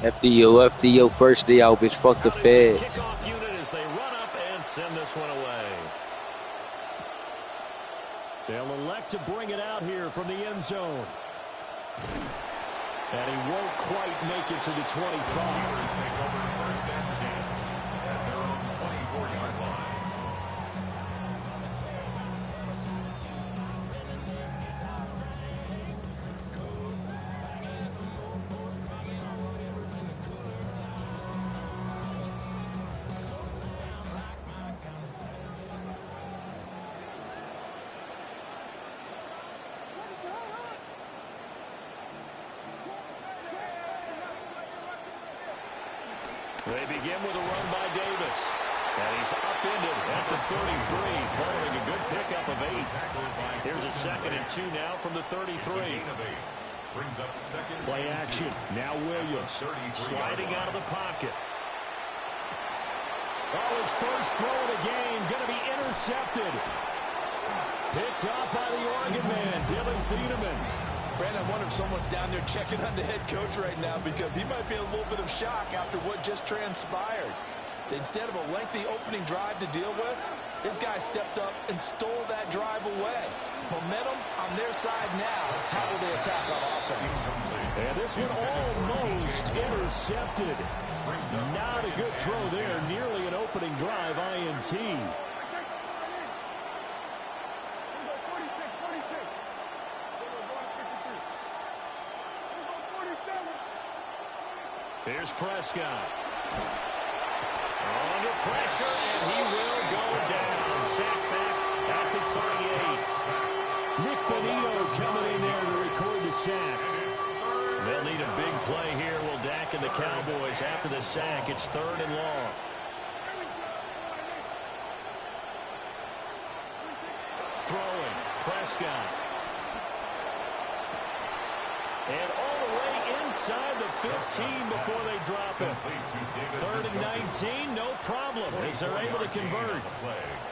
FDO, first day out, bitch. Fuck the feds. Kickoff unit as they run up and send this one away. They'll elect to bring it out here from the end zone. And he won't quite make it to the 25. They begin with a run by Davis. And he's upended at the 33, following a good pickup of 8. Here's a 2nd and 2 now from the 33. Play action. Now Williams sliding out of the pocket. Oh, his first throw of the game going to be intercepted. Picked up by the Oregon man, Dylan Thieneman. Brandon, I wonder if someone's down there checking on the head coach right now because he might be in a little bit of shock after what just transpired. Instead of a lengthy opening drive to deal with, this guy stepped up and stole that drive away. Momentum on their side now. How will they attack on offense? And this one almost intercepted. Not a good throw there. Nearly an opening drive INT. Here's Prescott. Under pressure, and he will go down. Sack back at the 38. Nick Bonito coming in there to record the sack. They'll need a big play here. Will Dak and the Cowboys after the sack. It's 3rd and long. Throwing. Prescott. And all the way inside the 15 before they drop it. 3rd and 19, no problem, as they're able to convert.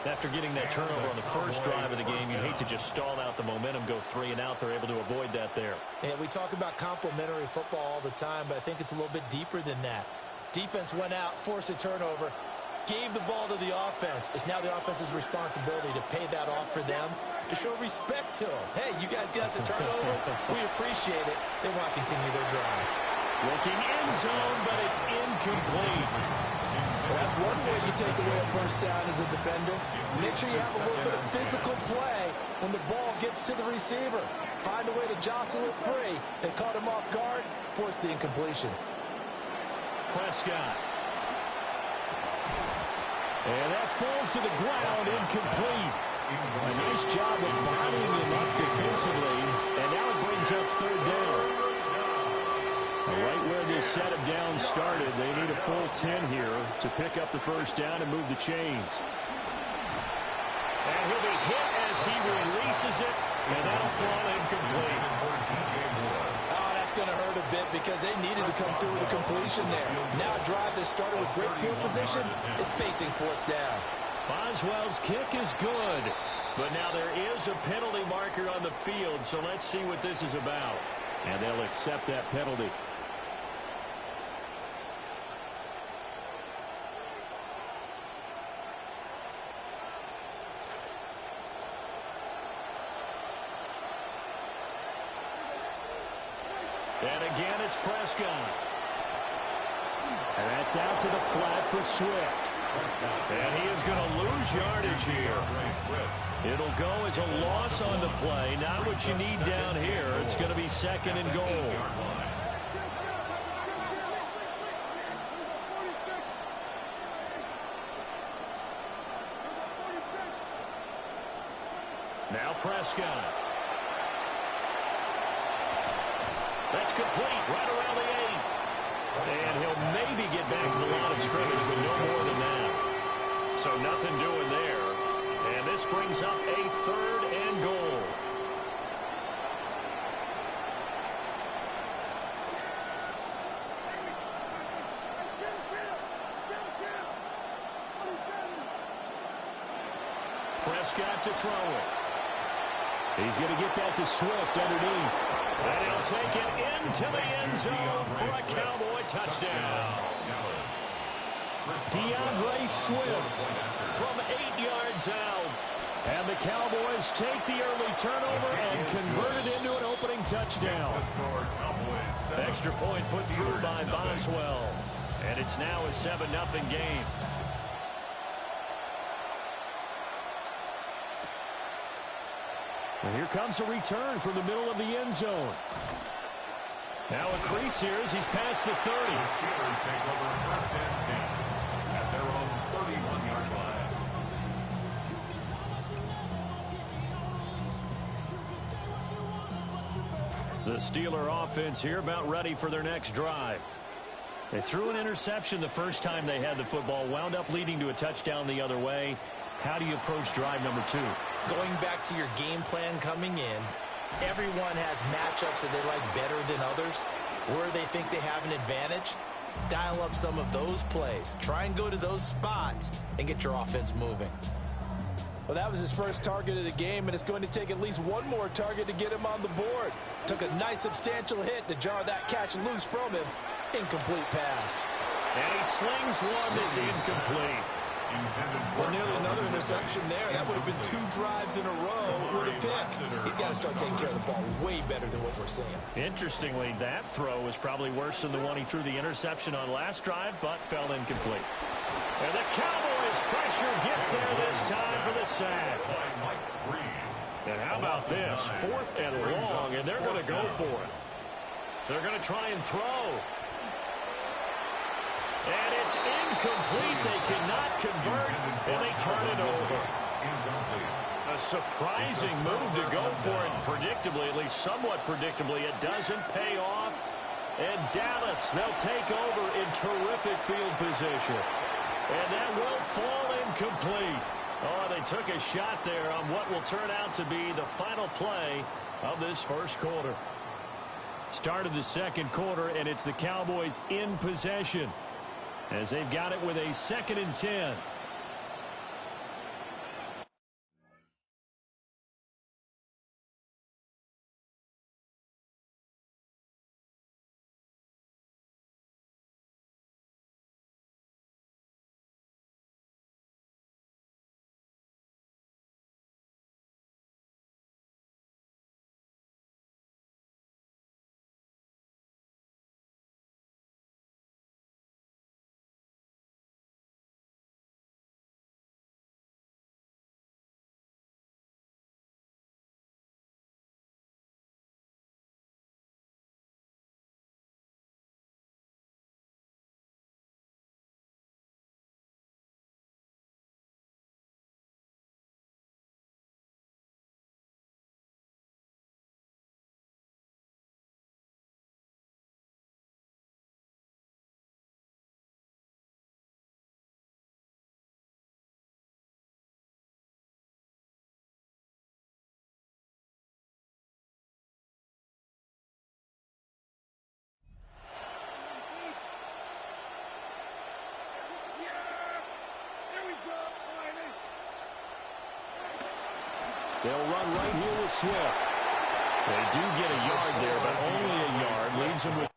After getting that turnover on the first drive of the game, you'd hate to just stall out the momentum, go 3 and out. They're able to avoid that there. And we talk about complementary football all the time, but I think it's a little bit deeper than that. Defense went out, forced a turnover, gave the ball to the offense. It's now the offense's responsibility to pay that off for them, to show respect to them. Hey, you guys got us a turnover. We appreciate it. They want to continue their drive. Looking end zone, but it's incomplete. Well, that's one way you take away a first down as a defender. Make sure you have a little bit of physical play when the ball gets to the receiver. Find a way to jostle it free. They caught him off guard, forced the incompletion. Prescott. And that falls to the ground, incomplete. A nice job of bodying him up defensively, and now it brings up 3rd down. Right where this set of downs started, they need a full 10 here to pick up the first down and move the chains. And he'll be hit as he releases it, and that'll fall incomplete. Oh, that's going to hurt a bit because they needed to come through with a completion there. Now a drive that started with great field position is facing 4th down. Boswell's kick is good, but now there is a penalty marker on the field, so let's see what this is about. And they'll accept that penalty. And again, it's Prescott. And that's out to the flat for Swift. And he is going to lose yardage here. It'll go as a loss on the play. Not what you need down here. It's going to be 2nd and goal. Now Prescott. That's complete right around the 8. And he'll maybe get back to the line of scrimmage, but no more than that. So nothing doing there. And this brings up a 3rd and goal. Prescott to throw it. He's going to get that to Swift underneath. And he'll take it into the end zone for a Cowboy touchdown. DeAndre Swift from 8 yards out. And the Cowboys take the early turnover and convert it into an opening touchdown. Extra point put through by Boswell. And it's now a 7-0 game. And here comes a return from the middle of the end zone. Now a crease here as he's past the 30. The Steelers take over first and 10 at their own 31-yard line. The Steeler offense here about ready for their next drive. They threw an interception the first time they had the football, wound up leading to a touchdown the other way. How do you approach drive number 2? Going back to your game plan coming in, everyone has matchups that they like better than others. Where they think they have an advantage, dial up some of those plays. Try and go to those spots and get your offense moving. Well, that was his first target of the game, and it's going to take at least one more target to get him on the board. Took a nice substantial hit to jar that catch loose from him. Incomplete pass. And he slings one that's incomplete. Well, nearly another interception there. That would have been 2 drives in a row with a pick. He's got to start taking care of the ball way better than what we're seeing. Interestingly, that throw was probably worse than the one he threw the interception on last drive, but fell incomplete. And the Cowboys' pressure gets there this time for the sack. And how about this? 4th and long, and they're going to go for it. They're going to try and throw. And it's incomplete. They cannot convert, and they turn it over. A surprising move to go for it. Predictably, at least somewhat predictably, it doesn't pay off. And Dallas, they'll take over in terrific field position. And that will fall incomplete. Oh, they took a shot there on what will turn out to be the final play of this first quarter. Start of the second quarter, and it's the Cowboys in possession as they've got it with a 2nd and 10. They'll run right here with Swift. They do get a yard there, but only a yard. Leaves them with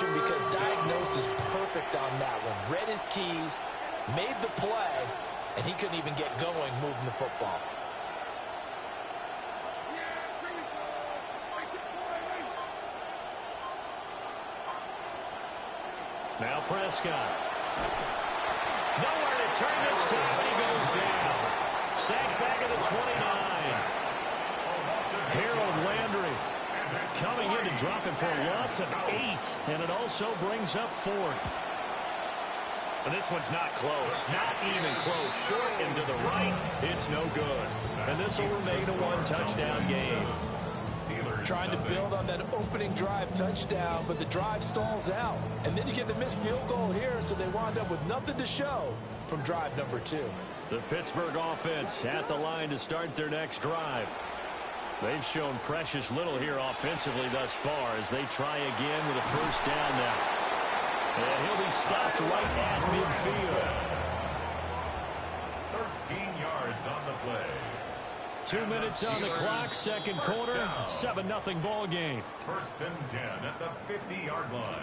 interception because diagnosed is perfect on that one. Read his keys, made the play, and he couldn't even get going moving the football. Now Prescott. Nowhere to turn this time, and he goes down. Sacked back at the 29. Harold Landry coming in to drop him for a loss of 8, and it also brings up 4th. And this one's not close, not even close. Short and to the right, it's no good. And this will remain a one-touchdown game. Trying to build on that opening drive touchdown, but the drive stalls out. And then you get the missed field goal here, so they wound up with nothing to show from drive number 2. The Pittsburgh offense at the line to start their next drive. They've shown precious little here offensively thus far as they try again with a first down now. And he'll be stopped right at midfield. 13 yards on the play. 2 minutes on the clock, second quarter, 7-0 ball game. First and 10 at the 50-yard line.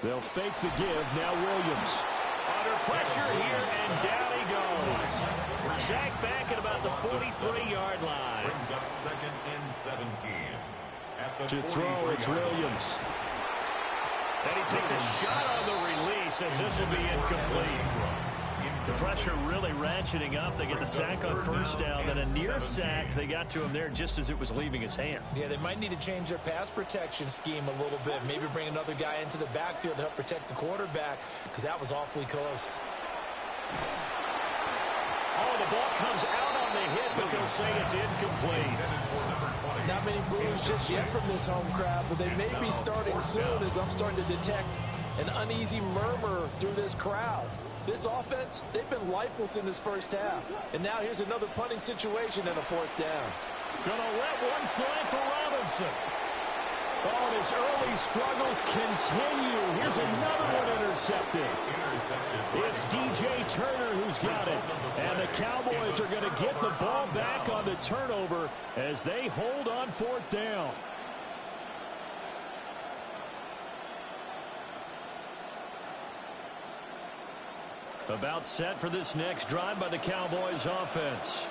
They'll fake the give. Now Williams. Under pressure here, and down he goes. Sacked back at about the 43-yard line. Brings up second and 17. At the To throw, it's Williams. And he takes a shot on the release as this will be incomplete. The pressure really ratcheting up. They get the sack on first down, then a near sack. They got to him there just as it was leaving his hand. Yeah, they might need to change their pass protection scheme a little bit. Maybe bring another guy into the backfield to help protect the quarterback, because that was awfully close. Oh, the ball comes out on the hit, but they'll say it's incomplete. Not many boos just yet from this home crowd, but they may be starting soon as I'm starting to detect an uneasy murmur through this crowd. This offense, they've been lifeless in this first half. And now here's another punting situation and a 4th down. Gonna let one fly for Robinson. Oh, and his early struggles continue. Here's another one intercepted. It's DJ Turner who's got it. And the Cowboys are going to get the ball back on the turnover as they hold on 4th down. About set for this next drive by the Cowboys offense.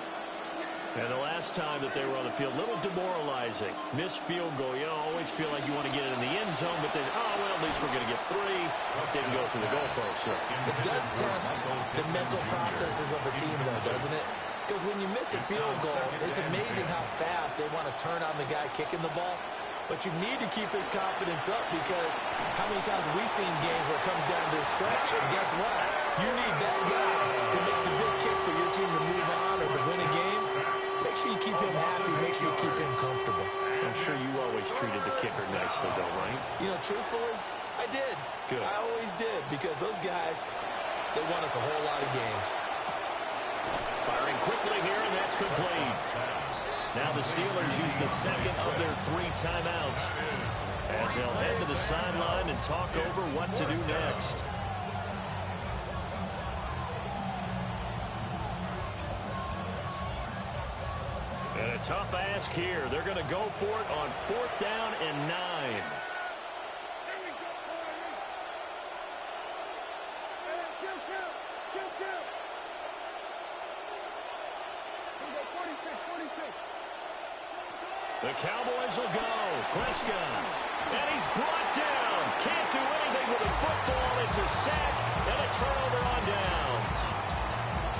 And the last time that they were on the field, a little demoralizing. Missed field goal. You always feel like you want to get it in the end zone, but then, oh, well, at least we're going to get 3. Didn't go through the goalpost. So. It does test the mental processes of a team, though, doesn't it? Because when you miss a field goal, it's amazing how fast they want to turn on the guy kicking the ball. But you need to keep this confidence up, because how many times have we seen games where it comes down to a stretch, and guess what? You need that guy to make the big kick for your team to move on or to win a game. Make sure you keep him happy. Make sure you keep him comfortable. I'm sure you always treated the kicker nicely, though, right? You know, truthfully, I did. Good. I always did, because those guys, they won us a whole lot of games. Firing quickly here, and that's complete. Now the Steelers use the second of their 3 timeouts as they'll head to the sideline and talk over what to do next. And a tough ask here. They're going to go for it on 4th down and 9. The Cowboys will go. Prescott. And he's brought down. Can't do anything with the football. It's a sack and a turnover on downs.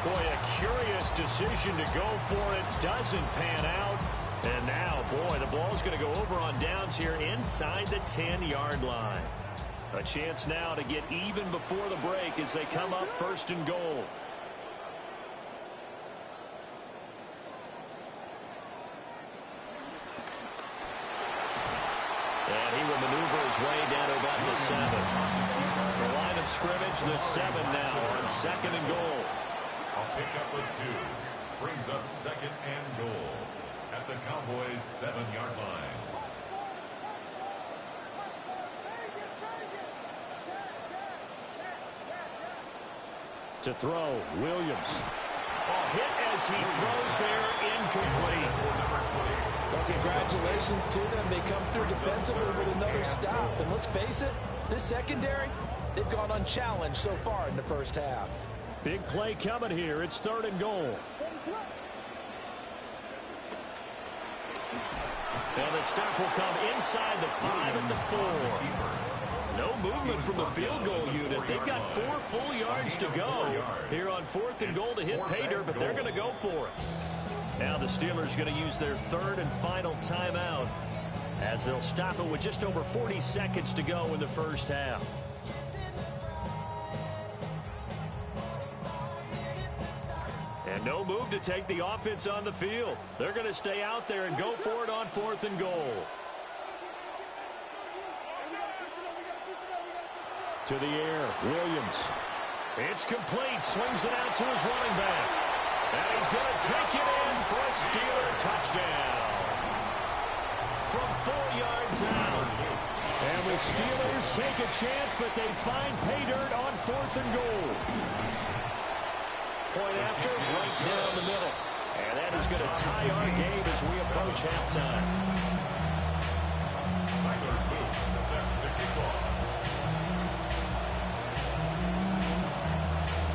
Boy, a curious decision to go for it. Doesn't pan out. And now, boy, the ball's going to go over on downs here inside the 10-yard line. A chance now to get even before the break as they come up 1st and goal. And he will maneuver his way down to about the 7. The line of scrimmage, the 7 now on 2nd and goal. I'll pick up with 2. Brings up 2nd and goal at the Cowboys' 7-yard line. To throw, Williams. A hit as he throws there, incomplete. Well, congratulations to them. They come through defensively with another stop. And let's face it, this secondary, they've gone unchallenged so far in the first half. Big play coming here. It's 3rd and goal. And the stop will come inside the 5 and the 4. No movement from the field goal unit. They've got 4 full yards to go here on 4th and goal to hit pay dirt, but they're going to go for it. Now the Steelers going to use their 3rd and final timeout as they'll stop it with just over 40 seconds to go in the first half. And no move to take the offense on the field. They're going to stay out there and go for it on 4th and goal. To the air, Williams. It's complete. Swings it out to his running back. And he's going to take it in for a Steeler touchdown. From 4 yards out. And the Steelers take a chance, but they find pay dirt on 4th and goal. Point after, right down the middle. And that is going to tie our game as we approach halftime. Tyler Boone is set to kick off.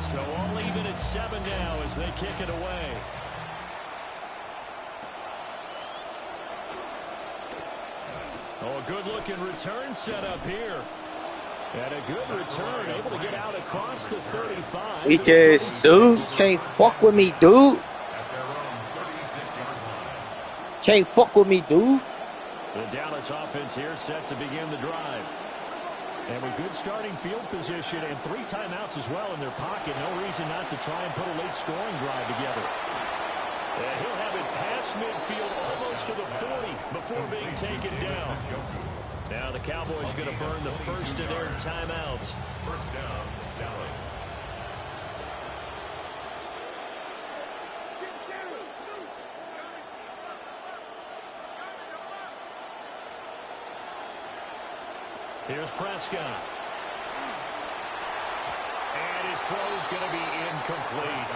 So all even at 7 now as they kick it away. Oh, a good-looking return set up here. And a good return, able to get out across the 35. Weak ass dude. Can't fuck with me, dude. Can't fuck with me, dude. The Dallas offense here set to begin the drive. And with good starting field position and 3 timeouts as well in their pocket, no reason not to try and put a late scoring drive together. And he'll have it past midfield almost to the 40 before being taken down. Now the Cowboys going to burn the first of their timeouts. First down, Dallas. Here's Prescott. And his throw's going to be incomplete.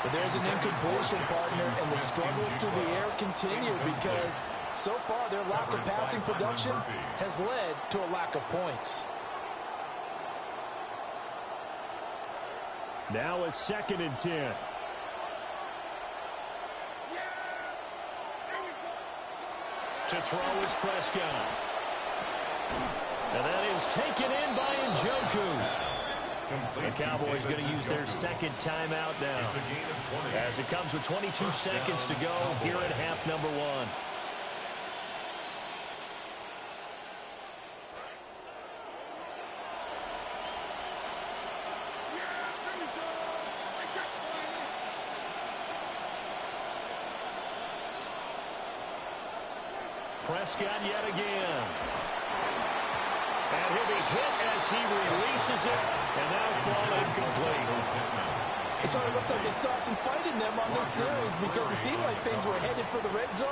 But there's an incompletion, partner, and the struggles through the air continue because so far their lack of passing production has led to a lack of points. Now a 2nd and 10. To throw is Prescott. And that is taken in by Njoku. The Cowboys going to use their 2nd timeout now as it comes with 22 seconds to go here at half number 1. Prescott yet again. And he'll be hit as he releases it, and now fall incomplete. It sort of looks like they start some fight in them on this series because it seemed like things were headed for the red zone.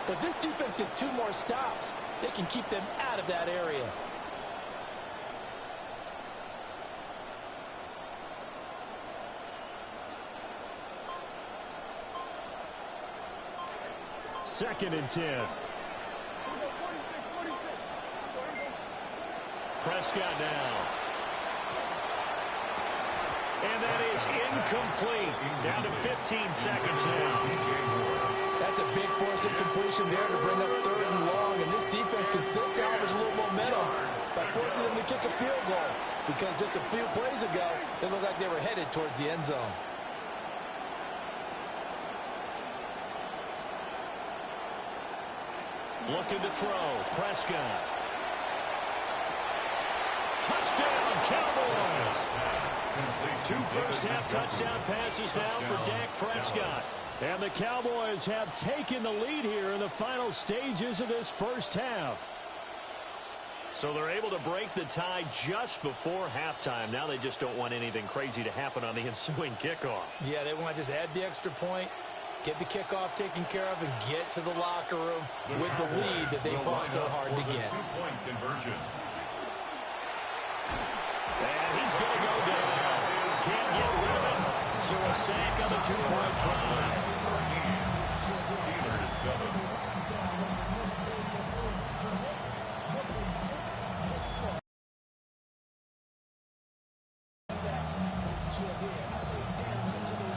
But if this defense gets 2 more stops, they can keep them out of that area. Second and 10. Prescott now. And that is incomplete. Down to 15 seconds now. That's a big force of completion there to bring up 3rd and long, and this defense can still salvage a little momentum by forcing them to kick a field goal because just a few plays ago, they looked like they were headed towards the end zone. Looking to throw. Prescott. Touchdown, Cowboys. 2 first-half touchdown passes now for Dak Prescott. And the Cowboys have taken the lead here in the final stages of this first half. So they're able to break the tie just before halftime. Now they just don't want anything crazy to happen on the ensuing kickoff. Yeah, they want to just add the extra point, get the kickoff taken care of, and get to the locker room with the lead that they fought so hard to get. Two-point conversion. And he's going to go down. Can't get rid of it. So a sack on the two-point try. Steelers 7.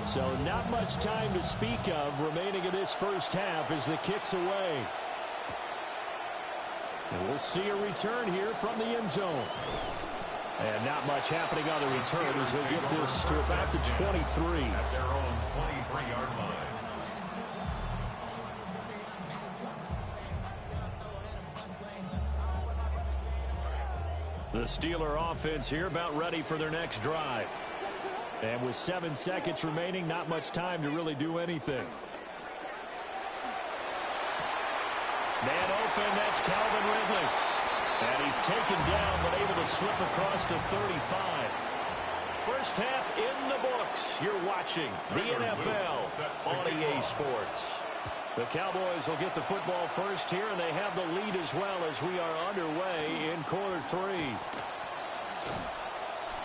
So not much time to speak of remaining in this first half as the kick's away. And we'll see a return here from the end zone. And not much happening on the return as they get this to about the 23. At their own 23-yard line. The Steeler offense here about ready for their next drive. And with 7 seconds remaining, not much time to really do anything. Man open, that's Calvin Ridley. And he's taken down, but able to slip across the 35. First half in the books. You're watching the NFL on EA Sports. The Cowboys will get the football first here, and they have the lead as well as we are underway in quarter 3.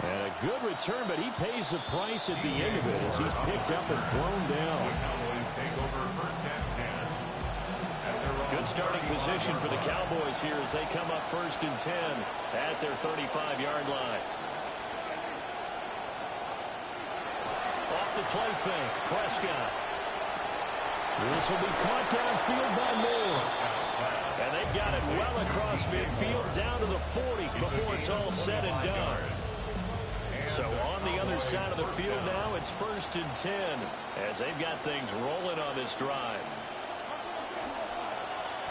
And a good return, but he pays the price at the end of it as he's picked up and thrown down. Cowboys take over first and 10. Good starting position for the Cowboys here as they come up first and 10 at their 35-yard line. Off the play fake, Prescott. This will be caught downfield by Moore. And they've got it well across midfield down to the 40 before it's all said and done. So on the other side of the field now, it's first and 10 as they've got things rolling on this drive.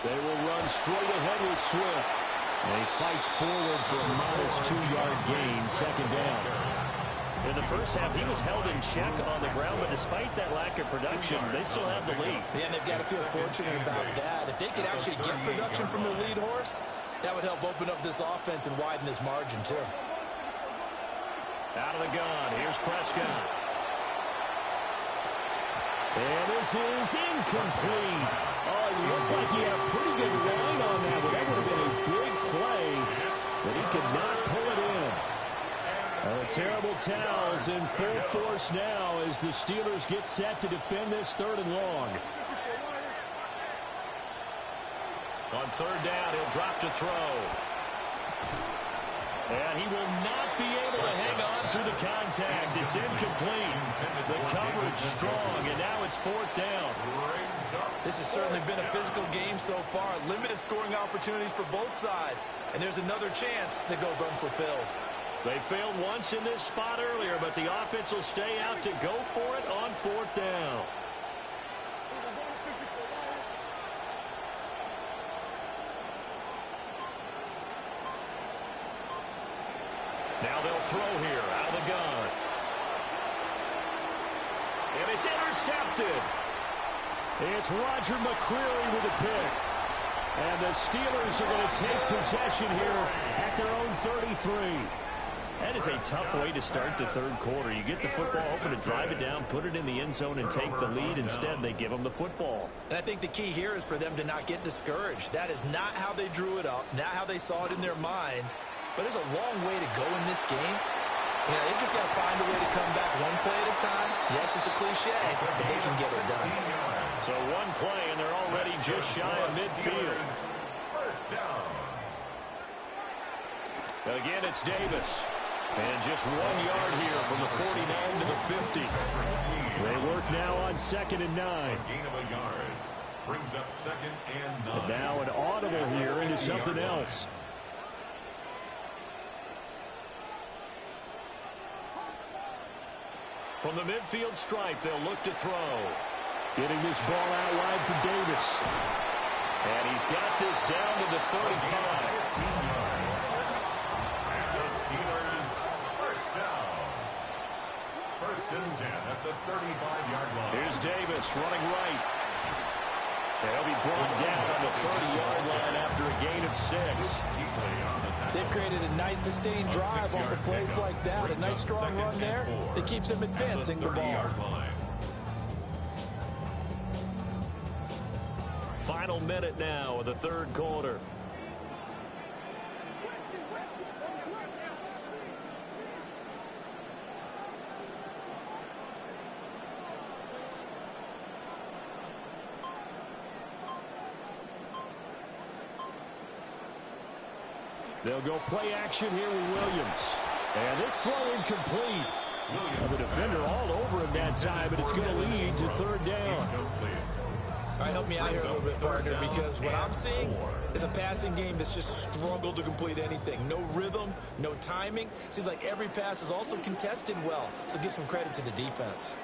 They will run straight ahead with Swift. And he fights forward for a modest 2-yard gain, second down. In the first half, he was held in check on the ground, but despite that lack of production, they still have the lead. Yeah, and they've got to feel fortunate about that. If they could actually get production from their lead horse, that would help open up this offense and widen this margin, too. Out of the gun, here's Prescott. And this is incomplete. Oh, it looked like he had a pretty good line on that, but that would have been a big play, but he could not pull it in. A terrible towels in full force now as the Steelers get set to defend this third and long. On third down, he'll drop to throw. And he will not be able to hang on through the contact. It's incomplete. The coverage strong, and now it's fourth down. This has certainly been a physical game so far. Limited scoring opportunities for both sides. And there's another chance that goes unfulfilled. They failed once in this spot earlier, but the offense will stay out to go for it on fourth down. Now they'll throw here out of the gun. And it's intercepted. It's Roger McCreary with a pick. And the Steelers are going to take possession here at their own 33. That is a tough way to start the third quarter. You get the football, hoping to drive it down, put it in the end zone, and take the lead. Instead, they give them the football. And I think the key here is for them to not get discouraged. That is not how they drew it up, not how they saw it in their minds. But there's a long way to go in this game. You know, they've just got to find a way to come back one play at a time. Yes, it's a cliche, but they can get it done. So one play, and they're already just shy of midfield. First down. Again, it's Davis. And just 1 yard here from the 49 to the 50. They work now on second and 9. Gain of a yard. Brings up second and 9. And now an audible here into something else. From the midfield stripe, they'll look to throw. Getting this ball out wide for Davis. And he's got this down to the 35. And the Steelers first down. First and 10 at the 35-yard line. Here's Davis running right. They'll be brought down on the 30-yard line after a gain of 6. They've created a nice sustained drive off of plays like that. A nice strong run there that keeps them advancing the ball. Final minute now of the third quarter. They'll go play action here with Williams. And this throw incomplete. The defender all over him that time, but it's going to lead to third down. All right, help me out here a little bit, partner, because what I'm seeing is a passing game that's just struggled to complete anything. No rhythm, no timing. Seems like every pass is also contested well, so give some credit to the defense.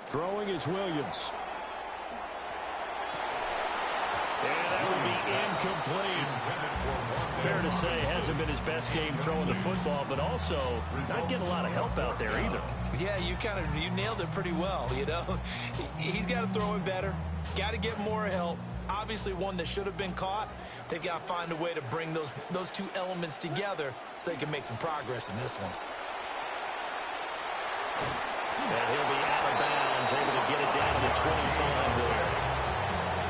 Throwing is Williams. And that will be incomplete. Fair to say, hasn't been his best game throwing the football, but also not getting a lot of help out there either. Yeah, you nailed it pretty well, you know. He's got to throw it better, got to get more help. Obviously one that should have been caught. They've got to find a way to bring those two elements together so they can make some progress in this one. And he'll be out of bounds, able to get it down to the 25 there.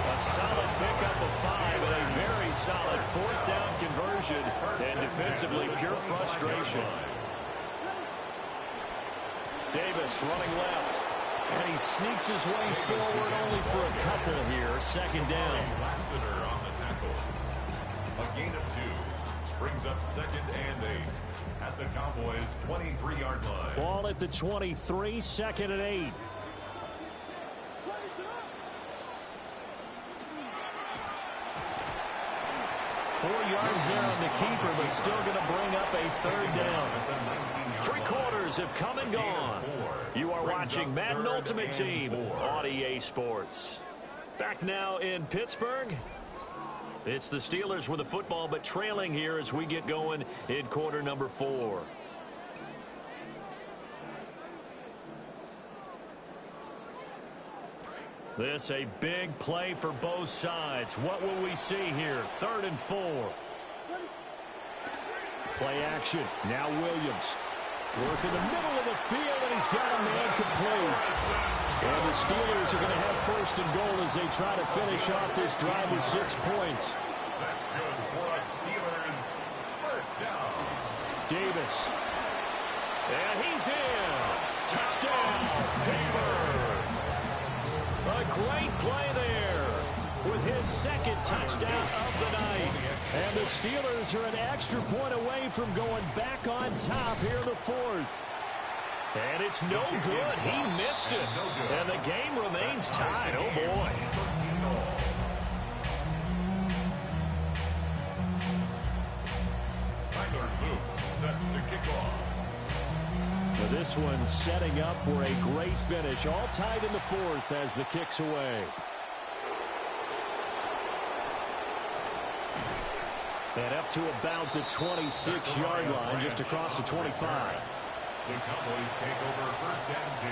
A solid pickup of 5 and a very solid fourth down conversion. And defensively, pure frustration. Davis running left. And he sneaks his way forward only for a couple here. Second down. On the tackle. A gain of 2. Brings up second and 8. At the Cowboys' 23-yard line. Ball at the 23, second and 8. Four yards there on the keeper, but still going to bring up a third down. 3 quarters have come and gone. You are watching Madden Ultimate Team on EA Sports. Back now in Pittsburgh. It's the Steelers with the football, but trailing here as we get going in quarter number 4. This a big play for both sides. What will we see here? 3rd and 4. Play action. Now Williams. Work in the middle of the field, and he's got a man complete. And the Steelers are going to have 1st and goal as they try to finish off this drive with 6 points. That's good for a Steelers 1st down. Davis. And he's in. Touchdown, Pittsburgh. A great play there with his 2nd touchdown of the night. And the Steelers are an extra point away from going back on top here in the 4th. And it's no good. He missed it. And the game remains tied. Oh, boy. Tyler Luke set to kick off. But this one setting up for a great finish. All tied in the 4th as the kick's away. And up to about the 26-yard line, just across the 25. The Cowboys take over 1st and 10.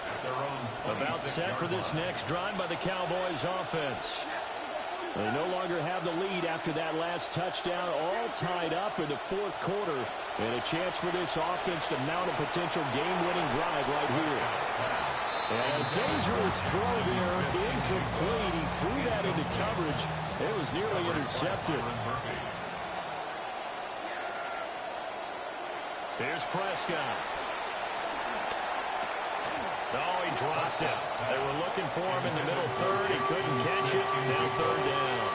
At their own About set for this next drive by the Cowboys offense. They no longer have the lead after that last touchdown, all tied up in the 4th quarter. And a chance for this offense to mount a potential game-winning drive right here. And a dangerous throw there, incomplete. He threw that into coverage. It was nearly intercepted. Here's Prescott. Oh, he dropped it. They were looking for him in the middle 3rd. He couldn't catch it. Now 3rd down.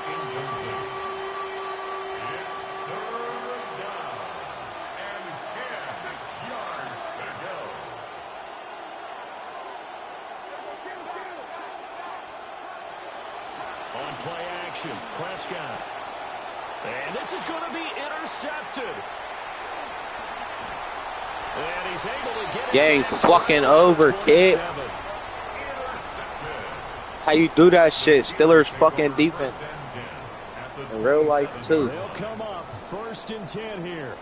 On play action, Prescott. And this is going to be intercepted. And he's able to get it. Game fucking over, kid. That's how you do that shit. Steelers fucking defense. In real life, too. They'll come up 1st and 10 here.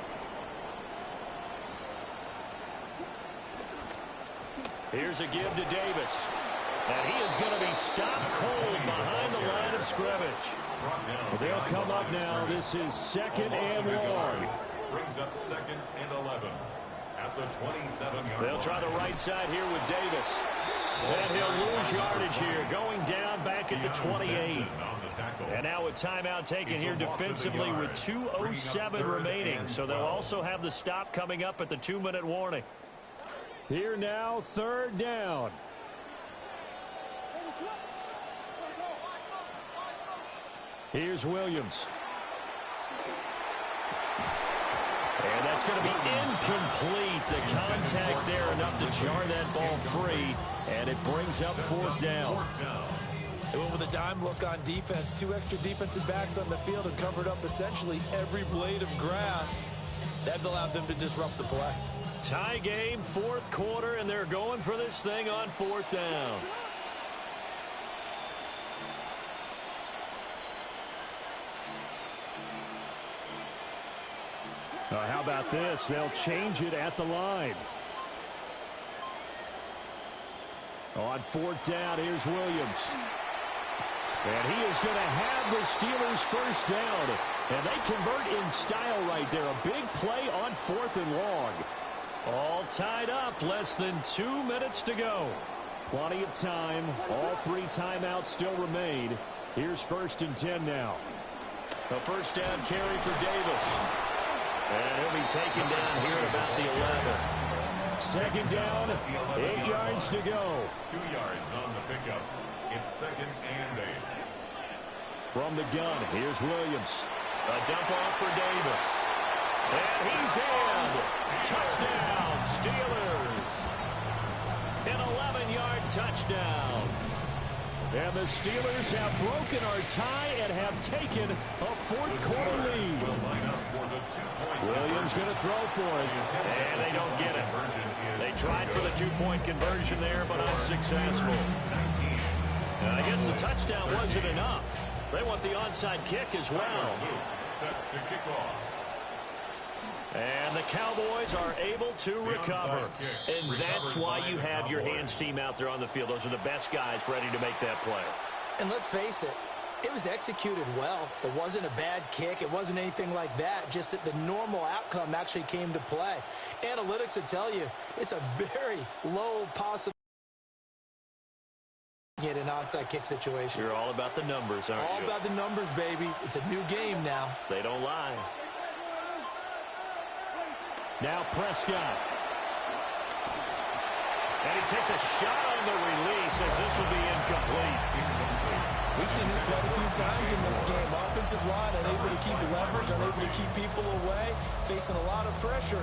Here's a give to Davis. And he is going to be stopped cold behind the line of scrimmage. They'll come up now. This is 2nd and long. Brings up 2nd and 11. At the 27-yard line. They'll try the right side here with Davis. And he'll lose yardage here, going down back at the 28. And now a timeout taken here defensively with 2:07 remaining. So they'll also have the stop coming up at the 2-minute warning. Here now, 3rd down. Here's Williams. And that's going to be incomplete. The contact there enough to jar that ball free, and it brings up 4th down. They went with a dime look on defense. 2 extra defensive backs on the field and covered up essentially every blade of grass. That allowed them to disrupt the play. Tie game, 4th quarter, and they're going for this thing on 4th down. How about this? They'll change it at the line. On 4th down, here's Williams. And he is going to have the Steelers' first down. And they convert in style right there. A big play on 4th and long. All tied up. Less than 2 minutes to go. Plenty of time. All 3 timeouts still remain. Here's 1st and 10 now. A first down carry for Davis. And he'll be taken down here at about the 11. 2nd down, 8 yards to go. 2 yards on the pickup. It's 2nd and 8. From the gun, here's Williams. A dump off for Davis. And he's in. Touchdown, Steelers. An 11-yard touchdown. And the Steelers have broken our tie and have taken a 4th quarter lead. Williams going to throw for it. And they don't get it. They tried for the 2-point conversion there, but unsuccessful. And I guess the touchdown wasn't enough. They want the onside kick as well. Set to kick off. And the Cowboys are able to recover. And that's why you have your hands team out there on the field. Those are the best guys ready to make that play. And let's face it, it was executed well. It wasn't a bad kick. It wasn't anything like that. Just that the normal outcome actually came to play. Analytics will tell you it's a very low possibility in an onside kick situation. You're all about the numbers, aren't you? All about the numbers, baby. It's a new game now. They don't lie. Now Prescott. And he takes a shot on the release as this will be incomplete. We've seen this quite a few times in this game. Offensive line unable to keep leverage, unable to keep people away, facing a lot of pressure.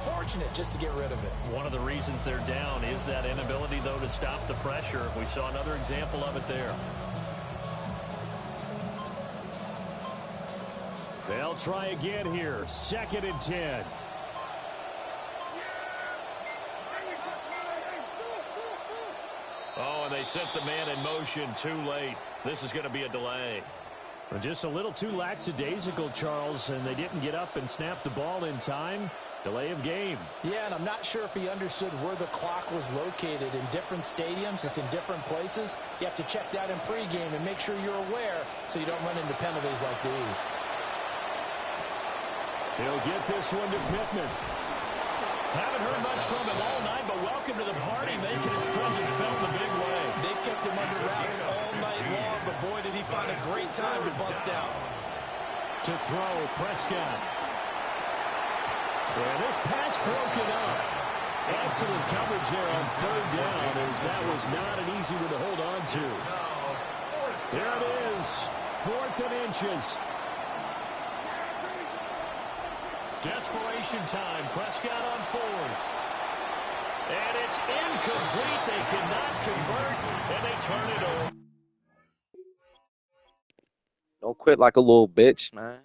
Fortunate just to get rid of it. One of the reasons they're down is that inability, though, to stop the pressure. We saw another example of it there. They'll try again here. 2nd and 10. Oh, and they sent the man in motion too late. This is going to be a delay. Just a little too lackadaisical, Charles, and they didn't get up and snap the ball in time. Delay of game. Yeah, and I'm not sure if he understood where the clock was located. In different stadiums, it's in different places. You have to check that in pregame and make sure you're aware so you don't run into penalties like these. He'll get this one to Pittman. Haven't heard much from him all night, but welcome to the party, making his presence felt in a big way. They've kept him under wraps all night long, but boy, did he find a great time to bust out. To throw, Prescott. And this pass broken up. Excellent coverage there on 3rd down, as that was not an easy one to hold on to. There it is, 4th and inches. Desperation time. Prescott on 4th. And it's incomplete. They cannot convert, and they turn it over. Don't quit like a little bitch, man.